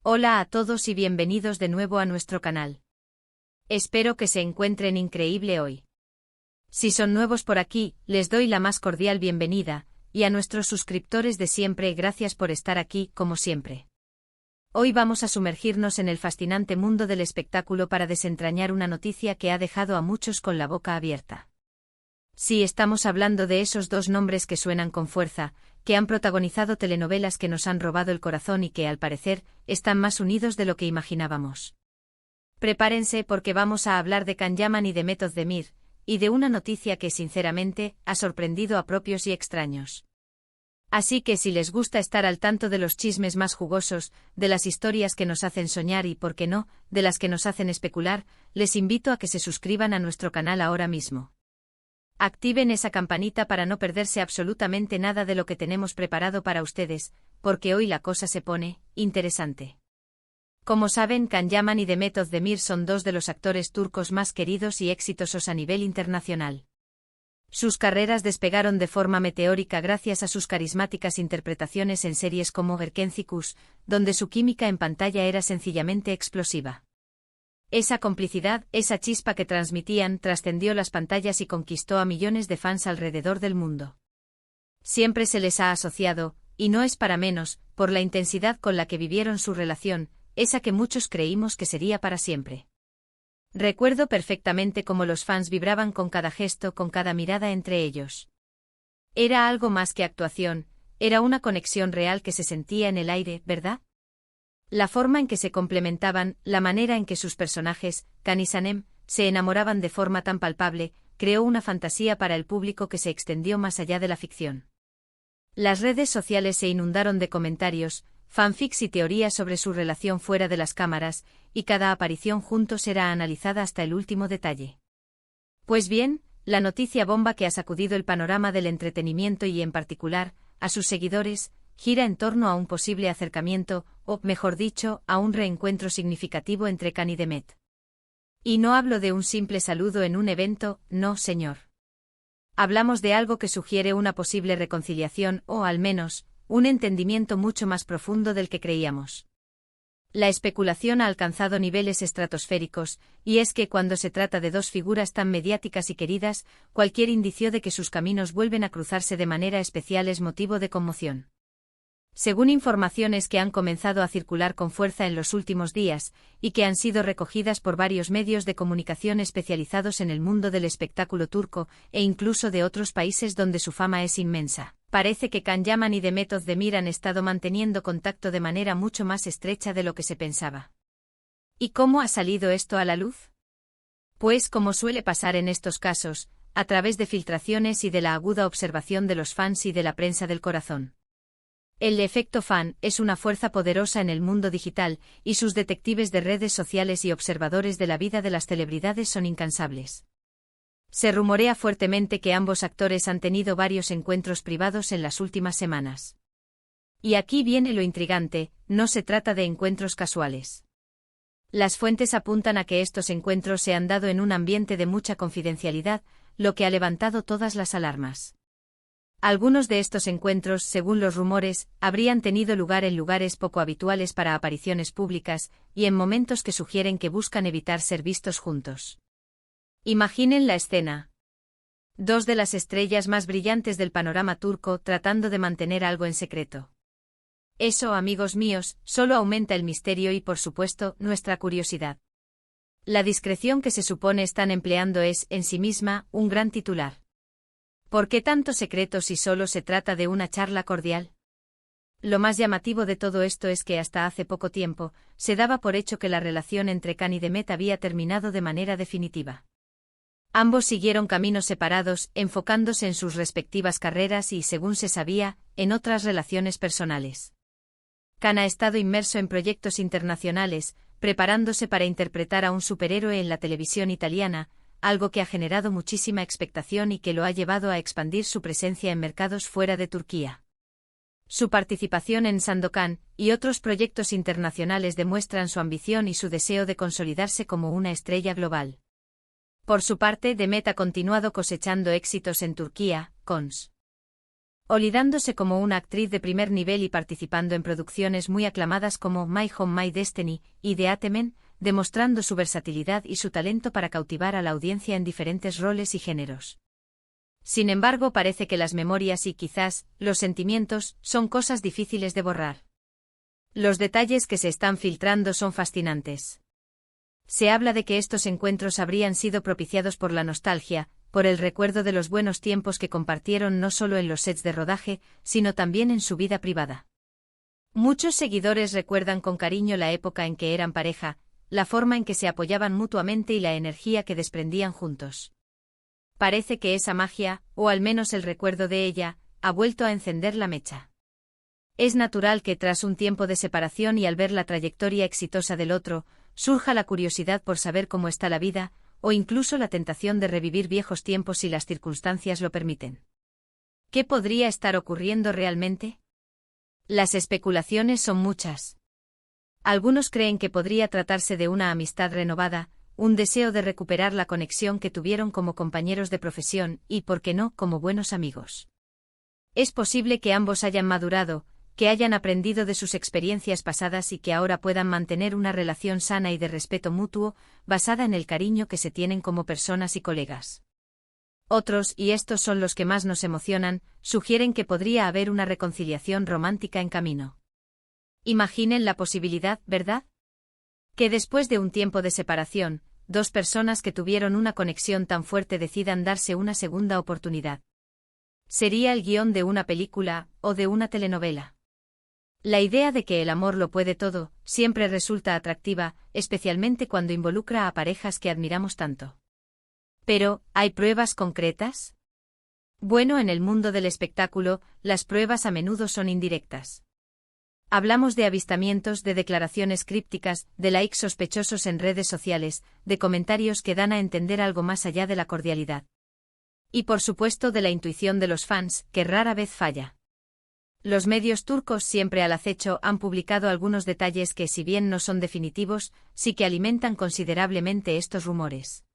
Hola a todos y bienvenidos de nuevo a nuestro canal. Espero que se encuentren increíble hoy. Si son nuevos por aquí, les doy la más cordial bienvenida, y a nuestros suscriptores de siempre gracias por estar aquí, como siempre. Hoy vamos a sumergirnos en el fascinante mundo del espectáculo para desentrañar una noticia que ha dejado a muchos con la boca abierta. Sí, estamos hablando de esos dos nombres que suenan con fuerza, que han protagonizado telenovelas que nos han robado el corazón y que, al parecer, están más unidos de lo que imaginábamos. Prepárense porque vamos a hablar de Can Yaman y de Demet Özdemir, y de una noticia que, sinceramente, ha sorprendido a propios y extraños. Así que si les gusta estar al tanto de los chismes más jugosos, de las historias que nos hacen soñar y, por qué no, de las que nos hacen especular, les invito a que se suscriban a nuestro canal ahora mismo. Activen esa campanita para no perderse absolutamente nada de lo que tenemos preparado para ustedes, porque hoy la cosa se pone interesante. Como saben, Can Yaman y Demet Özdemir son dos de los actores turcos más queridos y exitosos a nivel internacional. Sus carreras despegaron de forma meteórica gracias a sus carismáticas interpretaciones en series como Erkenci Kuş, donde su química en pantalla era sencillamente explosiva. Esa complicidad, esa chispa que transmitían, trascendió las pantallas y conquistó a millones de fans alrededor del mundo. Siempre se les ha asociado, y no es para menos, por la intensidad con la que vivieron su relación, esa que muchos creímos que sería para siempre. Recuerdo perfectamente cómo los fans vibraban con cada gesto, con cada mirada entre ellos. Era algo más que actuación, era una conexión real que se sentía en el aire, ¿verdad? La forma en que se complementaban, la manera en que sus personajes, Can y Sanem, se enamoraban de forma tan palpable, creó una fantasía para el público que se extendió más allá de la ficción. Las redes sociales se inundaron de comentarios, fanfics y teorías sobre su relación fuera de las cámaras, y cada aparición juntos era analizada hasta el último detalle. Pues bien, la noticia bomba que ha sacudido el panorama del entretenimiento y, en particular, a sus seguidores, gira en torno a un posible acercamiento, o, mejor dicho, a un reencuentro significativo entre Can y Demet. Y no hablo de un simple saludo en un evento, no, señor. Hablamos de algo que sugiere una posible reconciliación o, al menos, un entendimiento mucho más profundo del que creíamos. La especulación ha alcanzado niveles estratosféricos, y es que cuando se trata de dos figuras tan mediáticas y queridas, cualquier indicio de que sus caminos vuelven a cruzarse de manera especial es motivo de conmoción. Según informaciones que han comenzado a circular con fuerza en los últimos días, y que han sido recogidas por varios medios de comunicación especializados en el mundo del espectáculo turco, e incluso de otros países donde su fama es inmensa, parece que Can Yaman y Demet Özdemir han estado manteniendo contacto de manera mucho más estrecha de lo que se pensaba. ¿Y cómo ha salido esto a la luz? Pues, como suele pasar en estos casos, a través de filtraciones y de la aguda observación de los fans y de la prensa del corazón. El efecto fan es una fuerza poderosa en el mundo digital, y sus detectives de redes sociales y observadores de la vida de las celebridades son incansables. Se rumorea fuertemente que ambos actores han tenido varios encuentros privados en las últimas semanas. Y aquí viene lo intrigante, no se trata de encuentros casuales. Las fuentes apuntan a que estos encuentros se han dado en un ambiente de mucha confidencialidad, lo que ha levantado todas las alarmas. Algunos de estos encuentros, según los rumores, habrían tenido lugar en lugares poco habituales para apariciones públicas, y en momentos que sugieren que buscan evitar ser vistos juntos. Imaginen la escena. Dos de las estrellas más brillantes del panorama turco tratando de mantener algo en secreto. Eso, amigos míos, solo aumenta el misterio y, por supuesto, nuestra curiosidad. La discreción que se supone están empleando es, en sí misma, un gran titular. ¿Por qué tanto secreto si solo se trata de una charla cordial? Lo más llamativo de todo esto es que hasta hace poco tiempo, se daba por hecho que la relación entre Can y Demet había terminado de manera definitiva. Ambos siguieron caminos separados, enfocándose en sus respectivas carreras y, según se sabía, en otras relaciones personales. Can ha estado inmerso en proyectos internacionales, preparándose para interpretar a un superhéroe en la televisión italiana, algo que ha generado muchísima expectación y que lo ha llevado a expandir su presencia en mercados fuera de Turquía. Su participación en Sandokan y otros proyectos internacionales demuestran su ambición y su deseo de consolidarse como una estrella global. Por su parte, Demet ha continuado cosechando éxitos en Turquía, con Olidándose como una actriz de primer nivel y participando en producciones muy aclamadas como My Home My Destiny y The Atemen, demostrando su versatilidad y su talento para cautivar a la audiencia en diferentes roles y géneros. Sin embargo, parece que las memorias y quizás los sentimientos son cosas difíciles de borrar. Los detalles que se están filtrando son fascinantes. Se habla de que estos encuentros habrían sido propiciados por la nostalgia, por el recuerdo de los buenos tiempos que compartieron no solo en los sets de rodaje, sino también en su vida privada. Muchos seguidores recuerdan con cariño la época en que eran pareja, la forma en que se apoyaban mutuamente y la energía que desprendían juntos. Parece que esa magia, o al menos el recuerdo de ella, ha vuelto a encender la mecha. Es natural que tras un tiempo de separación y al ver la trayectoria exitosa del otro, surja la curiosidad por saber cómo está la vida, o incluso la tentación de revivir viejos tiempos si las circunstancias lo permiten. ¿Qué podría estar ocurriendo realmente? Las especulaciones son muchas. Algunos creen que podría tratarse de una amistad renovada, un deseo de recuperar la conexión que tuvieron como compañeros de profesión y, por qué no, como buenos amigos. Es posible que ambos hayan madurado, que hayan aprendido de sus experiencias pasadas y que ahora puedan mantener una relación sana y de respeto mutuo, basada en el cariño que se tienen como personas y colegas. Otros, y estos son los que más nos emocionan, sugieren que podría haber una reconciliación romántica en camino. Imaginen la posibilidad, ¿verdad? Que después de un tiempo de separación, dos personas que tuvieron una conexión tan fuerte decidan darse una segunda oportunidad. Sería el guión de una película, o de una telenovela. La idea de que el amor lo puede todo, siempre resulta atractiva, especialmente cuando involucra a parejas que admiramos tanto. Pero, ¿hay pruebas concretas? Bueno, en el mundo del espectáculo, las pruebas a menudo son indirectas. Hablamos de avistamientos, de declaraciones crípticas, de likes sospechosos en redes sociales, de comentarios que dan a entender algo más allá de la cordialidad. Y por supuesto de la intuición de los fans, que rara vez falla. Los medios turcos, siempre al acecho, han publicado algunos detalles que, si bien no son definitivos, sí que alimentan considerablemente estos rumores.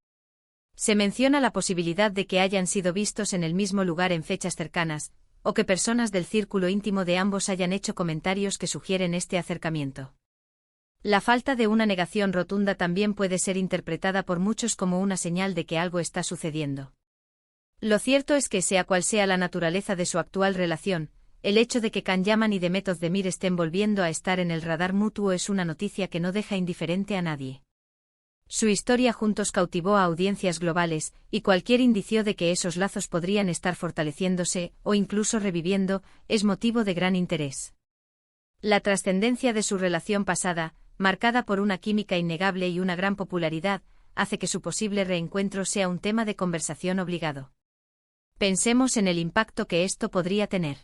Se menciona la posibilidad de que hayan sido vistos en el mismo lugar en fechas cercanas, o que personas del círculo íntimo de ambos hayan hecho comentarios que sugieren este acercamiento. La falta de una negación rotunda también puede ser interpretada por muchos como una señal de que algo está sucediendo. Lo cierto es que, sea cual sea la naturaleza de su actual relación, el hecho de que Can Yaman y Demet Özdemir estén volviendo a estar en el radar mutuo es una noticia que no deja indiferente a nadie. Su historia juntos cautivó a audiencias globales, y cualquier indicio de que esos lazos podrían estar fortaleciéndose, o incluso reviviendo, es motivo de gran interés. La trascendencia de su relación pasada, marcada por una química innegable y una gran popularidad, hace que su posible reencuentro sea un tema de conversación obligado. Pensemos en el impacto que esto podría tener.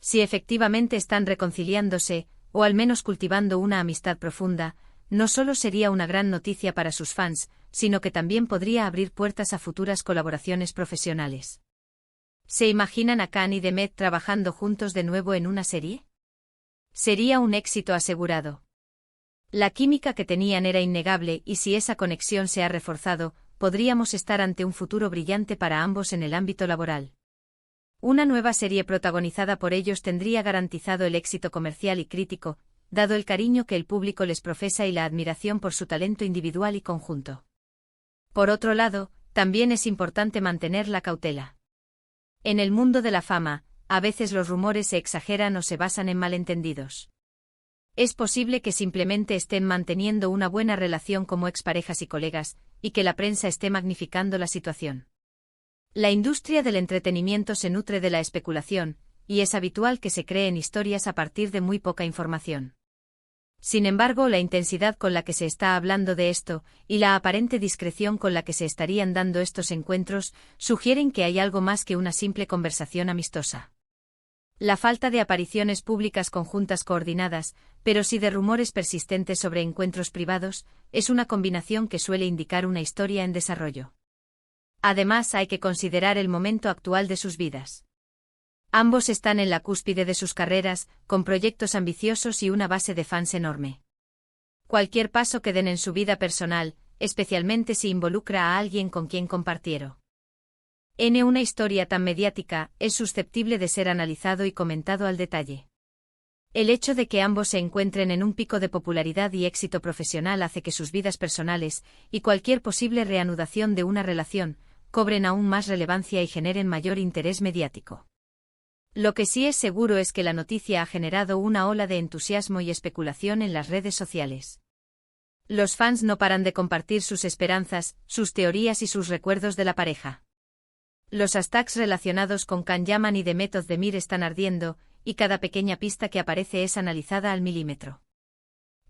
Si efectivamente están reconciliándose, o al menos cultivando una amistad profunda, no solo sería una gran noticia para sus fans, sino que también podría abrir puertas a futuras colaboraciones profesionales. ¿Se imaginan a Can y Demet trabajando juntos de nuevo en una serie? Sería un éxito asegurado. La química que tenían era innegable y si esa conexión se ha reforzado, podríamos estar ante un futuro brillante para ambos en el ámbito laboral. Una nueva serie protagonizada por ellos tendría garantizado el éxito comercial y crítico, dado el cariño que el público les profesa y la admiración por su talento individual y conjunto. Por otro lado, también es importante mantener la cautela. En el mundo de la fama, a veces los rumores se exageran o se basan en malentendidos. Es posible que simplemente estén manteniendo una buena relación como exparejas y colegas, y que la prensa esté magnificando la situación. La industria del entretenimiento se nutre de la especulación, y es habitual que se creen historias a partir de muy poca información. Sin embargo, la intensidad con la que se está hablando de esto, y la aparente discreción con la que se estarían dando estos encuentros, sugieren que hay algo más que una simple conversación amistosa. La falta de apariciones públicas conjuntas coordinadas, pero sí de rumores persistentes sobre encuentros privados, es una combinación que suele indicar una historia en desarrollo. Además, hay que considerar el momento actual de sus vidas. Ambos están en la cúspide de sus carreras, con proyectos ambiciosos y una base de fans enorme. Cualquier paso que den en su vida personal, especialmente si involucra a alguien con quien compartieron Una historia tan mediática es susceptible de ser analizado y comentado al detalle. El hecho de que ambos se encuentren en un pico de popularidad y éxito profesional hace que sus vidas personales y cualquier posible reanudación de una relación cobren aún más relevancia y generen mayor interés mediático. Lo que sí es seguro es que la noticia ha generado una ola de entusiasmo y especulación en las redes sociales. Los fans no paran de compartir sus esperanzas, sus teorías y sus recuerdos de la pareja. Los hashtags relacionados con Can Yaman y Demet Özdemir están ardiendo, y cada pequeña pista que aparece es analizada al milímetro.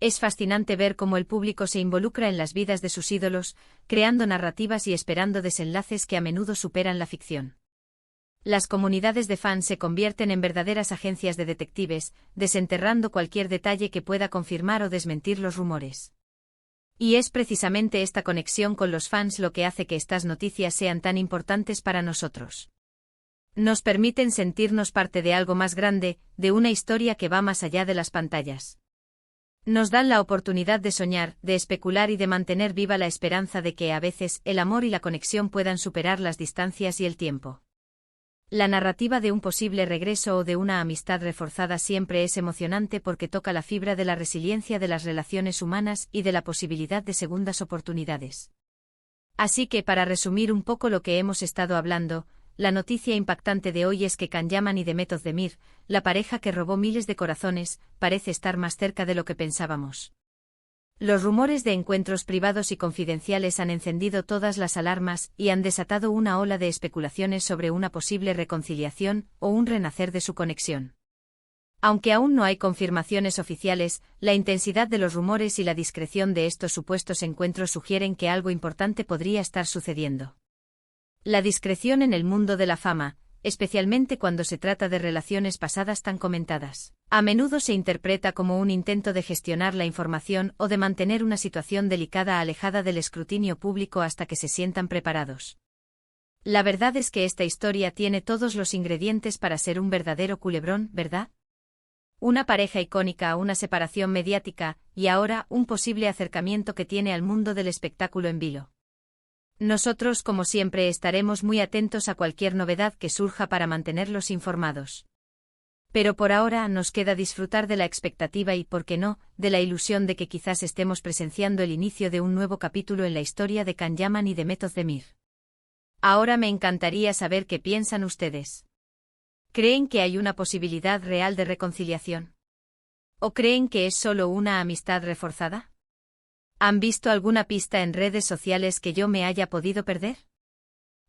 Es fascinante ver cómo el público se involucra en las vidas de sus ídolos, creando narrativas y esperando desenlaces que a menudo superan la ficción. Las comunidades de fans se convierten en verdaderas agencias de detectives, desenterrando cualquier detalle que pueda confirmar o desmentir los rumores. Y es precisamente esta conexión con los fans lo que hace que estas noticias sean tan importantes para nosotros. Nos permiten sentirnos parte de algo más grande, de una historia que va más allá de las pantallas. Nos dan la oportunidad de soñar, de especular y de mantener viva la esperanza de que a veces el amor y la conexión puedan superar las distancias y el tiempo. La narrativa de un posible regreso o de una amistad reforzada siempre es emocionante porque toca la fibra de la resiliencia de las relaciones humanas y de la posibilidad de segundas oportunidades. Así que para resumir un poco lo que hemos estado hablando, la noticia impactante de hoy es que Can Yaman y Demet Özdemir, la pareja que robó miles de corazones, parece estar más cerca de lo que pensábamos. Los rumores de encuentros privados y confidenciales han encendido todas las alarmas y han desatado una ola de especulaciones sobre una posible reconciliación o un renacer de su conexión. Aunque aún no hay confirmaciones oficiales, la intensidad de los rumores y la discreción de estos supuestos encuentros sugieren que algo importante podría estar sucediendo. La discreción en el mundo de la fama, especialmente cuando se trata de relaciones pasadas tan comentadas, a menudo se interpreta como un intento de gestionar la información o de mantener una situación delicada alejada del escrutinio público hasta que se sientan preparados. La verdad es que esta historia tiene todos los ingredientes para ser un verdadero culebrón, ¿verdad? Una pareja icónica, una separación mediática, y ahora un posible acercamiento que tiene al mundo del espectáculo en vilo. Nosotros, como siempre, estaremos muy atentos a cualquier novedad que surja para mantenerlos informados. Pero por ahora nos queda disfrutar de la expectativa y, por qué no, de la ilusión de que quizás estemos presenciando el inicio de un nuevo capítulo en la historia de Can Yaman y Demet Özdemir. Ahora me encantaría saber qué piensan ustedes. ¿Creen que hay una posibilidad real de reconciliación? ¿O creen que es solo una amistad reforzada? ¿Han visto alguna pista en redes sociales que yo me haya podido perder?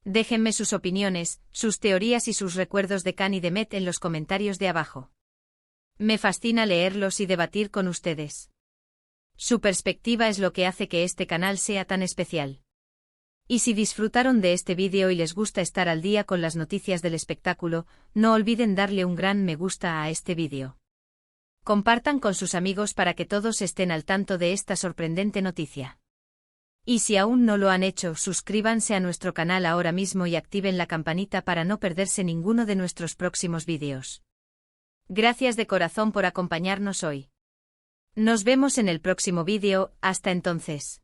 Déjenme sus opiniones, sus teorías y sus recuerdos de Can y Demet en los comentarios de abajo. Me fascina leerlos y debatir con ustedes. Su perspectiva es lo que hace que este canal sea tan especial. Y si disfrutaron de este vídeo y les gusta estar al día con las noticias del espectáculo, no olviden darle un gran me gusta a este vídeo. Compartan con sus amigos para que todos estén al tanto de esta sorprendente noticia. Y si aún no lo han hecho, suscríbanse a nuestro canal ahora mismo y activen la campanita para no perderse ninguno de nuestros próximos vídeos. Gracias de corazón por acompañarnos hoy. Nos vemos en el próximo vídeo, hasta entonces.